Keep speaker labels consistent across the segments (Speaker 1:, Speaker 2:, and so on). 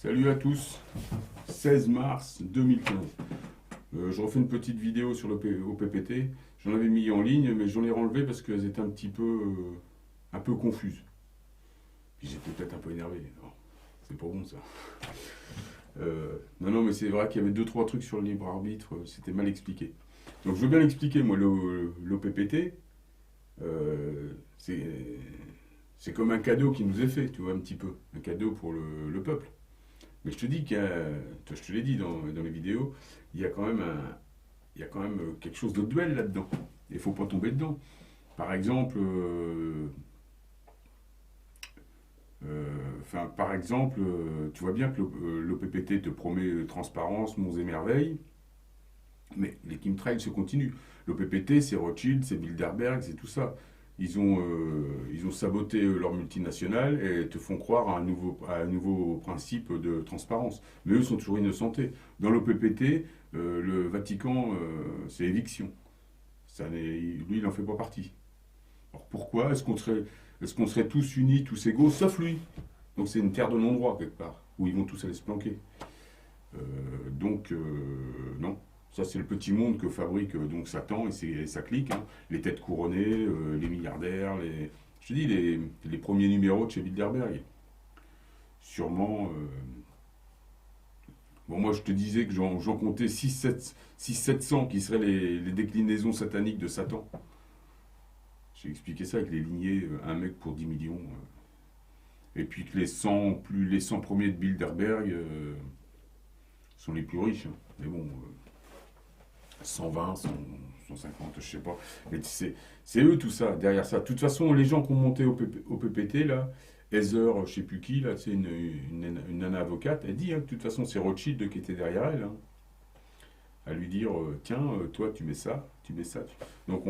Speaker 1: Salut à tous, 16 mars 2015. Je refais une petite vidéo sur au PPT. J'en avais mis en ligne, mais j'en ai renlevé parce qu'elles étaient un peu confuses. Puis j'étais peut-être un peu énervé. Non, c'est pas bon ça. Non, mais c'est vrai qu'il y avait deux trois trucs sur le libre arbitre, c'était mal expliqué. Donc je veux bien l'expliquer, moi, l'OPPT, c'est comme un cadeau qui nous est fait, tu vois, un petit peu. Un cadeau pour le peuple. Mais je te dis je te l'ai dit dans les vidéos, il y a quand même quelque chose de duel là-dedans. Il ne faut pas tomber dedans. Par exemple, tu vois bien que l'OPPT te promet transparence, monts et merveilles, mais les chemtrails se continuent. L'OPPT, c'est Rothschild, c'est Bilderberg, c'est tout ça. Ils ont saboté leur multinationale et te font croire à un nouveau principe de transparence. Mais eux sont toujours innocentés. Dans l'OPPT, le Vatican, c'est éviction. Lui, il n'en fait pas partie. Alors pourquoi est-ce qu'on serait tous unis, tous égaux, sauf lui? Donc c'est une terre de non-droit, quelque part, où ils vont tous aller se planquer. Euh, non. Ça, c'est le petit monde que fabrique donc Satan et sa clique, hein. Les têtes couronnées, les milliardaires, je te dis, les premiers numéros de chez Bilderberg. Sûrement. Bon, moi, je te disais que j'en comptais 700 qui seraient les déclinaisons sataniques de Satan. J'ai expliqué ça avec les lignées, un mec pour 10 millions. Et puis que les 100 premiers de Bilderberg sont les plus riches, hein. Mais bon. 120, 150, je sais pas. Mais c'est eux tout ça, derrière ça. De toute façon, les gens qui ont monté au PPT, là, Heather, je sais plus qui, là, c'est une nana avocate, elle dit hein, que de toute façon, c'est Rothschild qui était derrière elle. Hein, à lui dire, tiens, toi, tu mets ça, tu mets ça. Donc,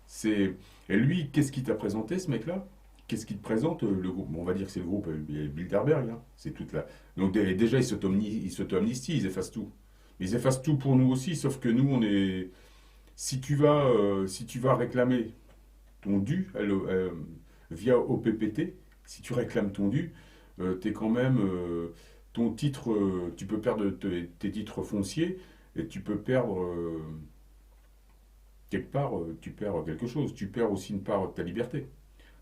Speaker 1: c'est. Et lui, qu'est-ce qu'il t'a présenté, ce mec-là? Qu'est-ce qu'il te présente, le groupe? Bon, on va dire que c'est le groupe Bilderberg, hein, c'est toute la. Donc, déjà, ils s'auto-amnistient, ils effacent tout. Ils effacent tout pour nous aussi, sauf que nous, on est. Si tu vas réclamer ton dû via OPPT, si tu réclames ton dû, t'es quand même. Ton titre, tu peux perdre tes titres fonciers et tu peux perdre. Quelque part, tu perds quelque chose. Tu perds aussi une part de ta liberté.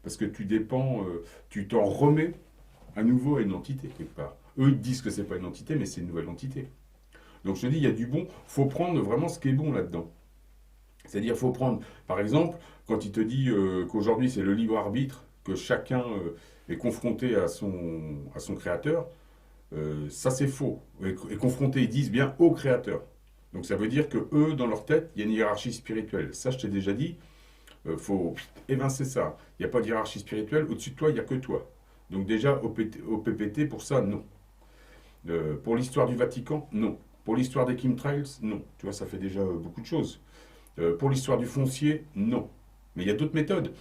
Speaker 1: Parce que tu dépends. Tu t'en remets à nouveau à une entité, quelque part. Eux, ils disent que c'est pas une entité, mais c'est une nouvelle entité. Donc je te dis, il y a du bon. Il faut prendre vraiment ce qui est bon là-dedans. C'est-à-dire, il faut prendre, par exemple, quand il te dit qu'aujourd'hui c'est le libre arbitre, que chacun est confronté à son créateur, ça c'est faux. Et confronté, ils disent bien au créateur. Donc ça veut dire que eux, dans leur tête, il y a une hiérarchie spirituelle. Ça, je t'ai déjà dit, il faut évincer ça. Il n'y a pas de hiérarchie spirituelle. Au-dessus de toi, il n'y a que toi. Donc déjà, au PPT, pour ça, non. Pour l'histoire du Vatican, non. Pour l'histoire des chemtrails, non. Tu vois, ça fait déjà beaucoup de choses. Pour l'histoire du foncier, non. Mais il y a d'autres méthodes.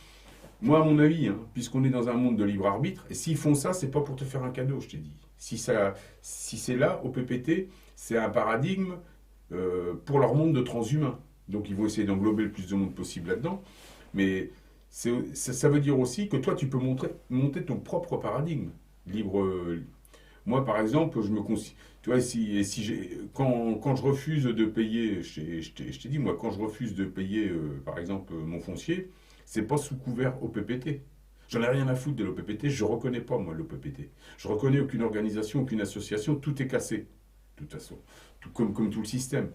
Speaker 1: Moi, à mon avis, hein, puisqu'on est dans un monde de libre arbitre, et s'ils font ça, c'est pas pour te faire un cadeau, je t'ai dit. Si c'est là, au PPT, c'est un paradigme pour leur monde de transhumains. Donc ils vont essayer d'englober le plus de monde possible là-dedans. Mais ça veut dire aussi que toi, tu peux monter ton propre paradigme. Libre. Moi, par exemple, je me considère. Tu vois, quand je refuse de payer, je t'ai dit, moi, quand je refuse de payer, par exemple, mon foncier, c'est pas sous couvert OPPT. J'en ai rien à foutre de l'OPPT, je reconnais pas, moi, l'OPPT. Je reconnais aucune organisation, aucune association, tout est cassé, de toute façon, comme tout le système.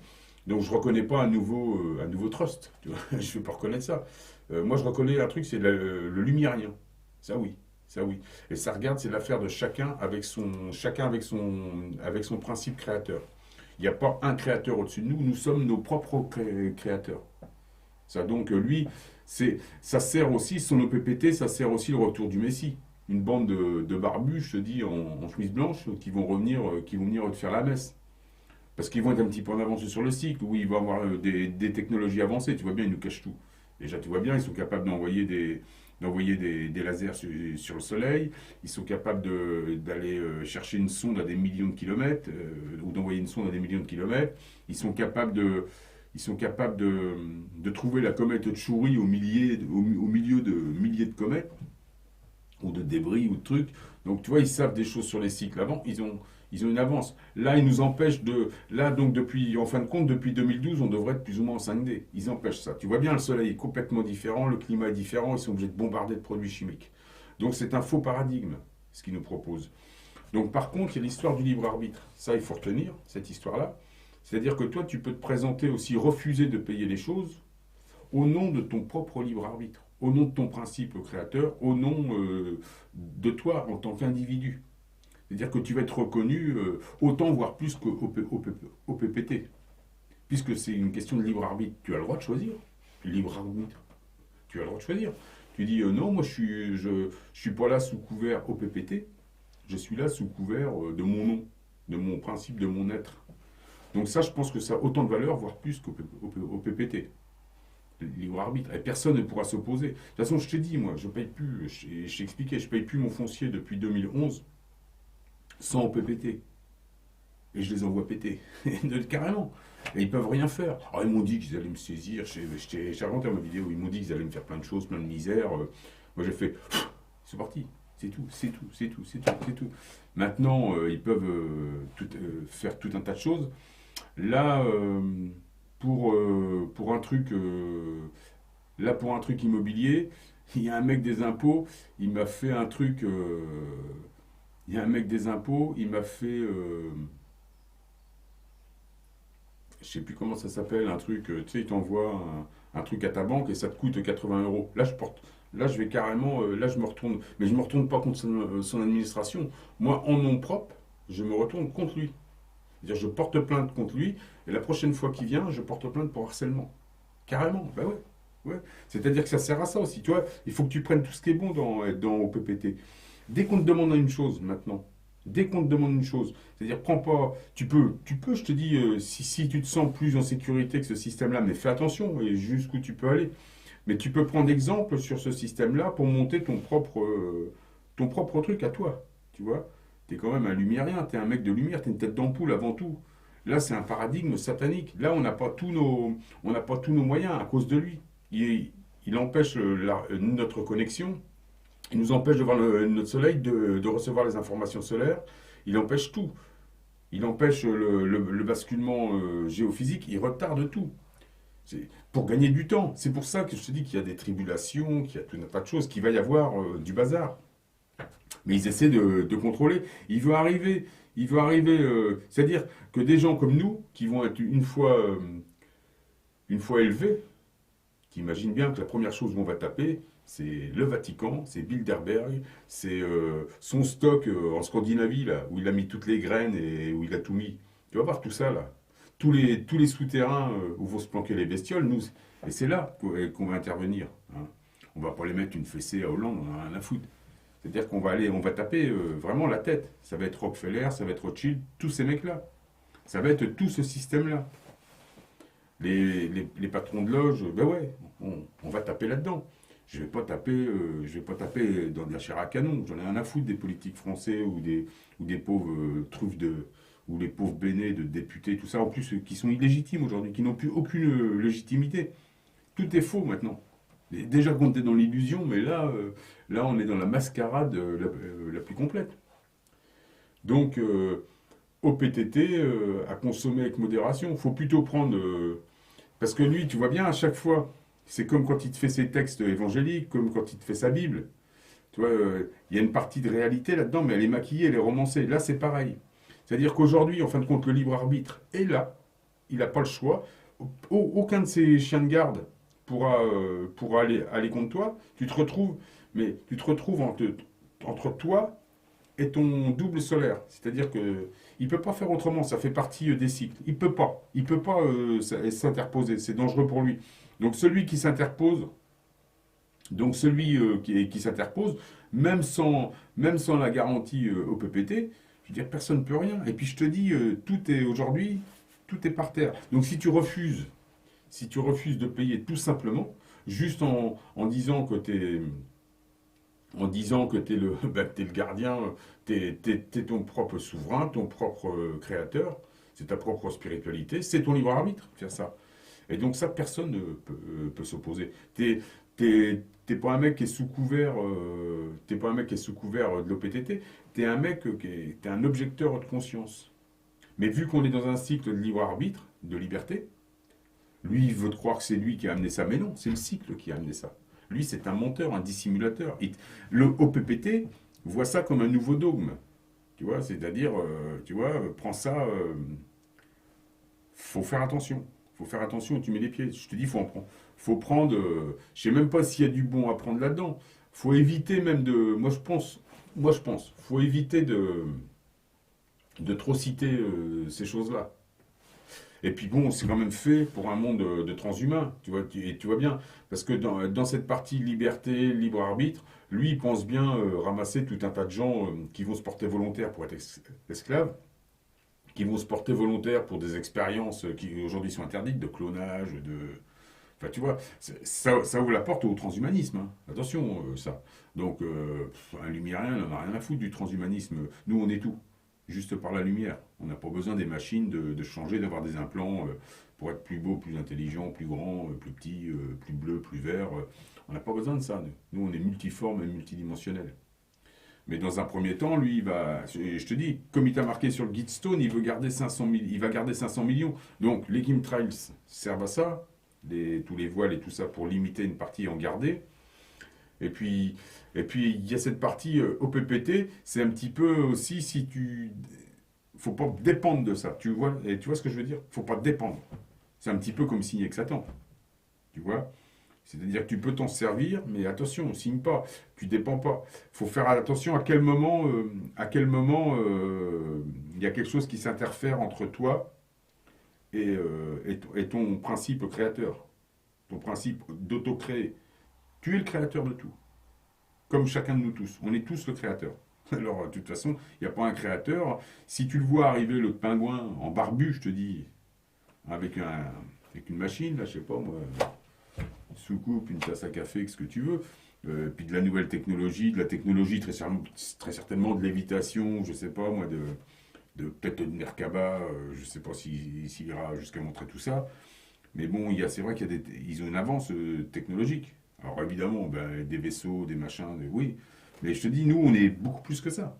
Speaker 1: Donc, je reconnais pas un nouveau trust, tu vois, je vais pas reconnaître ça. Moi, je reconnais un truc, c'est le lumierien. Ça, oui. Ça oui. Et ça regarde, c'est l'affaire de chacun avec son principe créateur. Il n'y a pas un créateur au-dessus de nous, nous sommes nos propres créateurs. Ça donc lui, ça sert aussi, son OPPT, ça sert aussi le retour du Messie. Une bande de barbus, je te dis, en chemise blanche, qui vont venir te faire la messe. Parce qu'ils vont être un petit peu en avance sur le cycle, où ils vont avoir des technologies avancées. Tu vois bien, ils nous cachent tout. Déjà, tu vois bien, ils sont capables d'envoyer des lasers sur le Soleil. Ils sont capables d'aller chercher une sonde à des millions de kilomètres, ou d'envoyer une sonde à des millions de kilomètres. Ils sont capables de trouver la comète Tchouri au milieu de milliers de comètes. ou de débris ou de trucs. Donc tu vois, ils savent des choses sur les cycles avant, ils ont une avance. Là, ils nous empêchent de... Là, donc depuis, en fin de compte, depuis 2012, on devrait être plus ou moins en 5D. Ils empêchent ça. Tu vois bien, le soleil est complètement différent, le climat est différent, ils sont obligés de bombarder de produits chimiques. Donc c'est un faux paradigme, ce qu'ils nous proposent. Donc par contre, il y a l'histoire du libre arbitre. Ça, il faut retenir, cette histoire-là. C'est-à-dire que toi, tu peux te présenter aussi, refuser de payer les choses au nom de ton propre libre arbitre, au nom de ton principe créateur, au nom de toi en tant qu'individu. C'est-à-dire que tu vas être reconnu autant, voire plus qu'au PPT. Puisque c'est une question de libre arbitre. Tu as le droit de choisir. Libre arbitre. Tu as le droit de choisir. Tu dis non, moi je suis pas là sous couvert au PPT. Je suis là sous couvert de mon nom, de mon principe, de mon être. Donc ça, je pense que ça a autant de valeur, voire plus qu'au PPT. Libre arbitre. Et personne ne pourra s'opposer. De toute façon, je t'ai dit, moi, je paye plus, je t'ai expliqué, je paye plus mon foncier depuis 2011 sans PPT. Et je les envoie péter. Carrément. Et ils peuvent rien faire. Alors ils m'ont dit qu'ils allaient me saisir. J'ai raconté ma vidéo. Ils m'ont dit qu'ils allaient me faire plein de choses, plein de misère. Moi j'ai fait. C'est parti. C'est tout, c'est tout, c'est tout, c'est tout, c'est tout. Maintenant, ils peuvent faire tout un tas de choses. Là, pour un truc, pour un truc immobilier, il y a un mec des impôts. Il m'a fait un truc. Il y a un mec des impôts. Il m'a fait. Je sais plus comment ça s'appelle, un truc, tu sais, il t'envoie un truc à ta banque et ça te coûte 80 euros. Là je vais carrément, là je me retourne, mais je me retourne pas contre son administration. Moi, en nom propre, je me retourne contre lui. C'est-à-dire, je porte plainte contre lui et la prochaine fois qu'il vient, je porte plainte pour harcèlement. Carrément, bah ouais. Ouais. C'est-à-dire que ça sert à ça aussi. Tu vois, il faut que tu prennes tout ce qui est bon dans OPPT. Dès qu'on te demande une chose maintenant, dès qu'on te demande une chose, c'est-à-dire prends pas, je te dis, si tu te sens plus en sécurité que ce système-là, mais fais attention et jusqu'où tu peux aller. Mais tu peux prendre exemple sur ce système-là pour monter ton propre truc à toi. Tu vois, tu es quand même un lumiérien, tu es un mec de lumière, tu es une tête d'ampoule avant tout. Là, c'est un paradigme satanique. Là, on n'a pas tous nos moyens à cause de lui. Il empêche notre connexion. Il nous empêche de voir notre soleil, de recevoir les informations solaires. Il empêche tout. Il empêche le basculement géophysique. Il retarde tout. C'est pour gagner du temps. C'est pour ça que je te dis qu'il y a des tribulations, qu'il y a tout un tas de choses, qu'il va y avoir du bazar. Mais ils essaient de contrôler. Il veut arriver, c'est-à-dire que des gens comme nous, qui vont être une fois élevés, qui imaginent bien que la première chose qu'on va taper, c'est le Vatican, c'est Bilderberg, c'est son stock en Scandinavie, là, où il a mis toutes les graines et où il a tout mis. Tu vas voir tout ça, là. Tous les souterrains où vont se planquer les bestioles, nous, et c'est là qu'on va intervenir. Hein. On va pas les mettre une fessée à Hollande, on en a rien à foutre. C'est-à-dire on va taper vraiment la tête. Ça va être Rockefeller, ça va être Rothschild, tous ces mecs-là. Ça va être tout ce système-là. Les patrons de loge, ben ouais, on va taper là-dedans. Je vais pas taper dans de la chair à canon. J'en ai rien à foutre des politiques français ou des pauvres truffes ou les pauvres bénés de députés, tout ça, en plus qui sont illégitimes aujourd'hui, qui n'ont plus aucune légitimité. Tout est faux maintenant. Et déjà qu'on était dans l'illusion, mais là on est dans la mascarade la plus complète. Donc au PTT, à consommer avec modération. Il faut plutôt prendre... parce que lui, tu vois bien, à chaque fois, c'est comme quand il te fait ses textes évangéliques, comme quand il te fait sa Bible. Tu vois, il y a une partie de réalité là-dedans, mais elle est maquillée, elle est romancée. Là, c'est pareil. C'est-à-dire qu'aujourd'hui, en fin de compte, le libre arbitre est là. Il n'a pas le choix. Aucun de ces chiens de garde pourra aller contre toi. Tu te retrouves entre toi et ton double solaire. C'est-à-dire que il peut pas faire autrement. Ça fait partie des cycles. Il peut pas. Il peut pas s'interposer. C'est dangereux pour lui. Donc celui qui s'interpose, qui s'interpose, même sans la garantie au PPT, je veux dire, personne ne peut rien. Et puis je te dis, aujourd'hui, tout est par terre. Donc si tu refuses de payer tout simplement, juste en disant que t'es le, ben, t'es le gardien, t'es ton propre souverain, ton propre créateur, c'est ta propre spiritualité, c'est ton libre arbitre, faire ça. Et donc ça, personne ne peut s'opposer. t'es pas un mec qui est sous couvert, t'es pas un mec qui est sous couvert de l'OPTT, t'es un mec t'es un objecteur de conscience. Mais vu qu'on est dans un cycle de libre arbitre, de liberté, lui, il veut te croire que c'est lui qui a amené ça, mais non, c'est le cycle qui a amené ça. Lui, c'est un menteur, un dissimulateur. Le OPPT voit ça comme un nouveau dogme. Tu vois, c'est-à-dire, tu vois, prends ça, faut faire attention. Faut faire attention où tu mets les pieds. Je te dis, faut prendre, je sais même pas s'il y a du bon à prendre là-dedans. Faut éviter même de, faut éviter de trop citer ces choses-là. Et puis bon, c'est quand même fait pour un monde de transhumains, tu vois, et tu vois bien, parce que dans cette partie liberté, libre arbitre, lui, il pense bien ramasser tout un tas de gens qui vont se porter volontaires pour être esclaves, qui vont se porter volontaires pour des expériences qui aujourd'hui sont interdites, de clonage, de... Enfin, tu vois, ça ouvre la porte au transhumanisme, hein. Attention, ça. Donc, un lumérien n'en a rien à foutre du transhumanisme. Nous, on est tout, juste par la lumière. On n'a pas besoin des machines de changer, d'avoir des implants pour être plus beau, plus intelligent, plus grand, plus petit, plus bleu, plus vert. On n'a pas besoin de ça. Nous, on est multiforme et multidimensionnel. Mais dans un premier temps, lui, je te dis, comme il t'a marqué sur le Gitstone, il veut garder 500 000, il va garder 500 millions. Donc, les chemtrails servent à ça, tous les voiles et tout ça, pour limiter une partie et en garder. Et puis, il y a cette partie OPPT, c'est un petit peu aussi si tu... Faut pas dépendre de ça, tu vois, et tu vois ce que je veux dire? Faut pas dépendre. C'est un petit peu comme signer avec Satan, tu vois? C'est-à-dire que tu peux t'en servir, mais attention, signe pas, tu dépends pas. Faut faire attention à quel moment il y a quelque chose qui s'interfère entre toi et ton principe créateur, ton principe d'auto-créer. Tu es le créateur de tout, comme chacun de nous tous. On est tous le créateur. Alors, de toute façon, il n'y a pas un créateur. Si tu le vois arriver, le pingouin, en barbu, je te dis, avec une machine, là, je sais pas moi, une soucoupe, une tasse à café, ce que tu veux, puis de la nouvelle technologie, de la technologie très certainement de lévitation, je sais pas moi, peut-être de Merkaba, je sais pas s'il ira jusqu'à montrer tout ça. Mais bon, c'est vrai ils ont une avance technologique. Alors évidemment, ben, des vaisseaux, des machins, oui. Mais je te dis, nous, on est beaucoup plus que ça.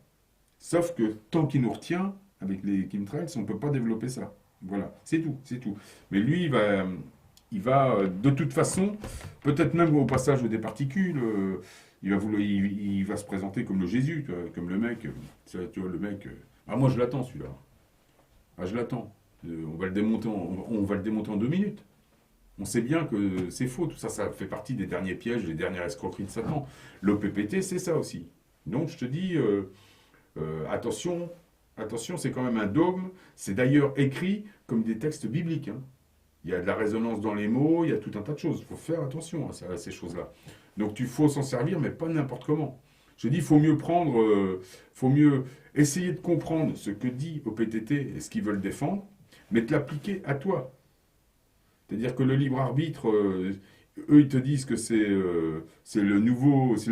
Speaker 1: Sauf que tant qu'il nous retient, avec les chemtrails, on ne peut pas développer ça. Voilà, c'est tout, c'est tout. Mais lui, de toute façon, peut-être même au passage des particules, il va se présenter comme le Jésus, tu vois, comme le mec. Tu vois, le mec. Ah, moi, je l'attends, celui-là. Ah, je l'attends. On va le démonter on va le démonter en 2 minutes. On sait bien que c'est faux, tout ça, ça fait partie des derniers pièges, des dernières escroqueries de Satan. L'OPPT, c'est ça aussi. Donc je te dis, attention, attention, c'est quand même un dogme. C'est d'ailleurs écrit comme des textes bibliques, hein. Il y a de la résonance dans les mots, il y a tout un tas de choses. Il faut faire attention à ces choses-là. Donc il faut s'en servir, mais pas n'importe comment. Je dis, il faut mieux faut mieux essayer de comprendre ce que dit OPTT et ce qu'ils veulent défendre, mais de l'appliquer à toi. C'est-à-dire que le libre arbitre, eux, ils te disent que c'est la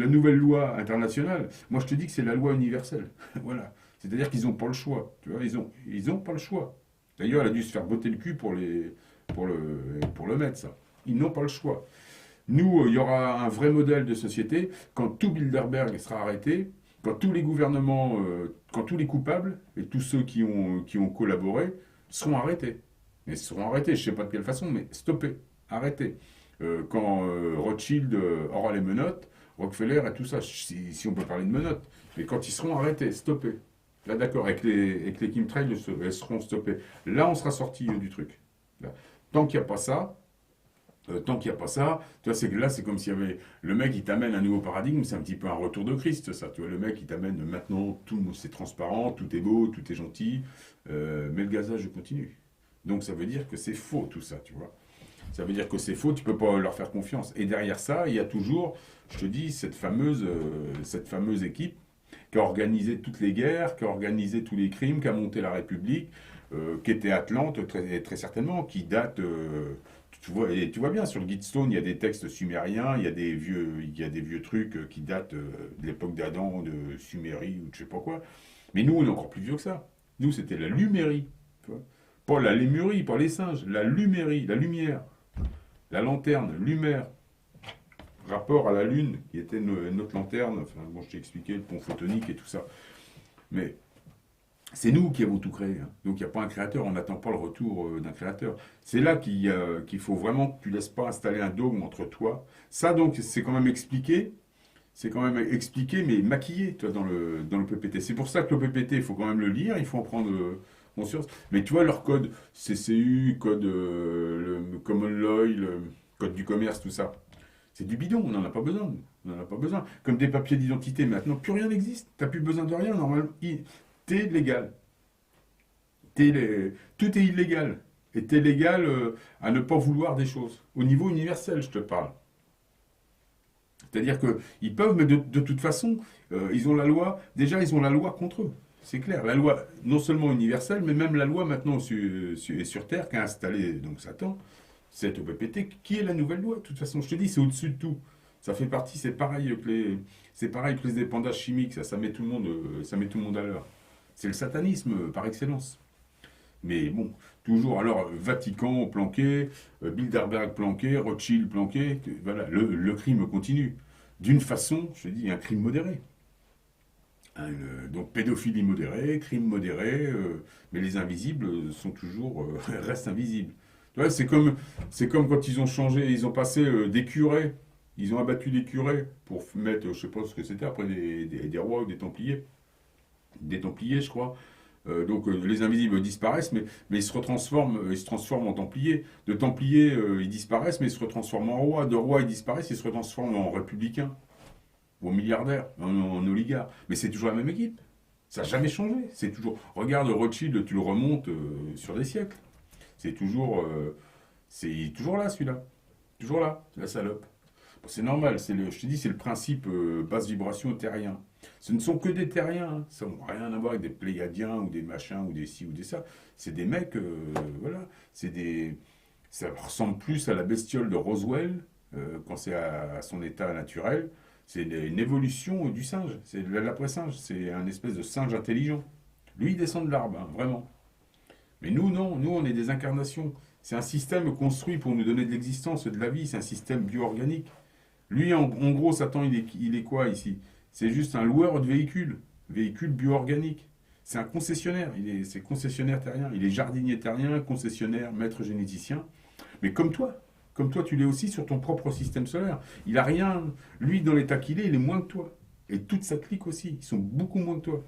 Speaker 1: nouvelle loi internationale. Moi, je te dis que c'est la loi universelle. Voilà. C'est-à-dire qu'ils n'ont pas le choix. Tu vois, ils ont pas le choix. D'ailleurs, elle a dû se faire botter le cul pour le mettre, ça. Ils n'ont pas le choix. Nous, il y aura un vrai modèle de société quand tout Bilderberg sera arrêté, quand tous les gouvernements, quand tous les coupables et tous ceux qui ont collaboré seront arrêtés. Mais ils seront arrêtés, je ne sais pas de quelle façon, mais stoppés, arrêtés. Quand Rothschild aura les menottes, Rockefeller et tout ça, si on peut parler de menottes, mais quand ils seront arrêtés, stoppés. Là, d'accord, avec les chemtrails, elles seront stoppées. Là, on sera sorti du truc. Là. Tant qu'il n'y a pas ça, tu vois, c'est comme s'il y avait le mec qui t'amène un nouveau paradigme, c'est un petit peu un retour de Christ, ça. Tu vois, le mec qui t'amène maintenant, tout c'est transparent, tout est beau, tout est gentil, mais le gazage continue. Donc ça veut dire que c'est faux tout ça, tu vois. Ça veut dire que c'est faux, tu peux pas leur faire confiance. Et derrière ça, il y a toujours, je te dis, cette fameuse équipe qui a organisé toutes les guerres, qui a organisé tous les crimes, qui a monté la République, qui était Atlante très, très certainement, qui date, et tu vois bien, sur le Gitstone, il y a des textes sumériens, il y a des vieux trucs qui datent de l'époque d'Adam, de Sumérie ou de je sais pas quoi. Mais nous, on est encore plus vieux que ça. Nous, c'était la Lumérie, tu vois. Pas la lémurie, pas les singes, la lumérie, la lumière, la lanterne, lumière. rapport à la Lune, qui était notre lanterne. Enfin, bon, je t'ai expliqué le pont photonique et tout ça. Mais c'est nous qui avons tout créé, hein. Donc il n'y a pas un créateur, on n'attend pas le retour d'un créateur. C'est là qu'il faut vraiment que tu ne laisses pas installer un dogme entre toi. Ça donc c'est quand même expliqué mais maquillé toi, dans le PPT. C'est pour ça que le PPT, il faut quand même le lire, il faut en prendre conscience. Mais tu vois leur code CCU, code le Common Law, le code du commerce, tout ça. C'est du bidon, on n'en a pas besoin. On n'en a pas besoin. Comme des papiers d'identité, maintenant, plus rien n'existe. Tu n'as plus besoin de rien, normalement. T'es légal. Tout est illégal. Et t'es légal à ne pas vouloir des choses. Au niveau universel, je te parle. C'est-à-dire qu'ils peuvent, mais de toute façon, ils ont la loi. Déjà, ils ont la loi contre eux. C'est clair. La loi, non seulement universelle, mais même la loi maintenant sur Terre, qu'a installé donc Satan, c'est au PPT, qui est la nouvelle loi. De toute façon, je te dis, c'est au-dessus de tout. Ça fait partie, c'est pareil que les épandages chimiques. Ça met tout le monde, ça met tout le monde à l'heure. C'est le satanisme par excellence. Mais bon, toujours, alors, Vatican planqué, Bilderberg planqué, Rothschild planqué, voilà, le crime continue. D'une façon, je te dis, un crime modéré. Hein, donc pédophilie modérée, crime modéré, mais les invisibles sont toujours, restent invisibles. Tu vois, c'est comme quand ils ont changé, ils ont passé des curés, ils ont abattu des curés pour mettre, je sais pas ce que c'était, après des rois ou des templiers, je crois. Donc les invisibles disparaissent, mais ils se transforment en templiers. De templiers, ils disparaissent, mais ils se retransforment en rois. De rois, ils disparaissent, ils se retransforment en républicains, ou en milliardaires, en oligarques. Mais c'est toujours la même équipe. Ça n'a jamais changé. C'est toujours. Regarde Rothschild, tu le remontes sur des siècles. C'est toujours là, celui-là. Toujours là, la salope. Bon, c'est normal, je te dis, c'est le principe basse vibration terrien. Ce ne sont que des terriens, hein. Ça n'a rien à voir avec des pléiadiens ou des machins ou des ci ou des ça. C'est des mecs, voilà, ça ressemble plus à la bestiole de Roswell quand c'est à son état naturel. C'est une évolution du singe, c'est l'après-singe, c'est un espèce de singe intelligent. Lui, il descend de l'arbre, hein, vraiment. Mais nous, non, nous, on est des incarnations. C'est un système construit pour nous donner de l'existence, de la vie, c'est un système bio-organique. Lui, en gros, Satan, il est quoi ici? C'est juste un loueur de véhicules bio-organiques. C'est un concessionnaire, c'est concessionnaire terrien. Il est jardinier terrien, concessionnaire, maître généticien. Mais comme toi, tu l'es aussi sur ton propre système solaire. Il a rien, lui, dans l'état qu'il est, il est moins que toi. Et toute sa clique aussi, ils sont beaucoup moins que toi.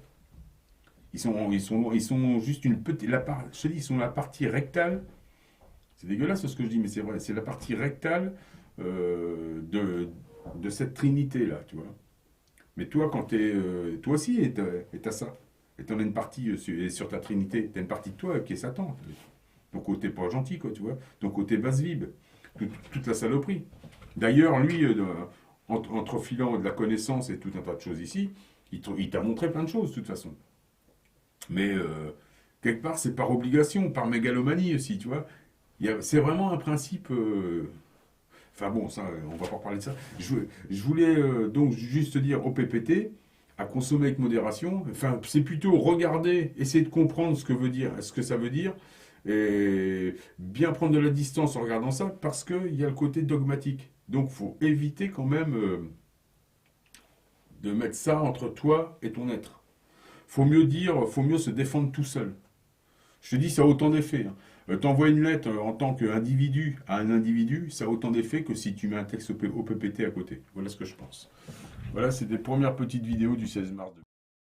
Speaker 1: Ils sont juste une petite, je te dis, ils sont la partie rectale. C'est dégueulasse ce que je dis, mais c'est vrai. C'est la partie rectale de cette trinité-là, tu vois. Mais toi, toi aussi, et t'as ça. Et t'en as une partie sur ta trinité. T'as une partie de toi qui est Satan. Ton côté pas gentil, quoi, tu vois. Ton côté basse vibe. Toute la saloperie. D'ailleurs, lui, entre filant de la connaissance et tout un tas de choses ici, il t'a montré plein de choses, de toute façon. Mais quelque part, c'est par obligation, par mégalomanie aussi, tu vois. C'est vraiment un principe. Enfin bon, ça, on va pas parler de ça. Je voulais donc juste dire au PPT, à consommer avec modération. Enfin, c'est plutôt regarder, essayer de comprendre ce que ça veut dire, et bien prendre de la distance en regardant ça, parce qu'il y a le côté dogmatique. Donc, faut éviter quand même de mettre ça entre toi et ton être. Faut mieux se défendre tout seul. Je te dis, ça a autant d'effets, hein. T'envoies une lettre en tant qu'individu à un individu, ça a autant d'effets que si tu mets un texte au PPT à côté. Voilà ce que je pense. Voilà, c'est des premières petites vidéos du 16 mars 2020.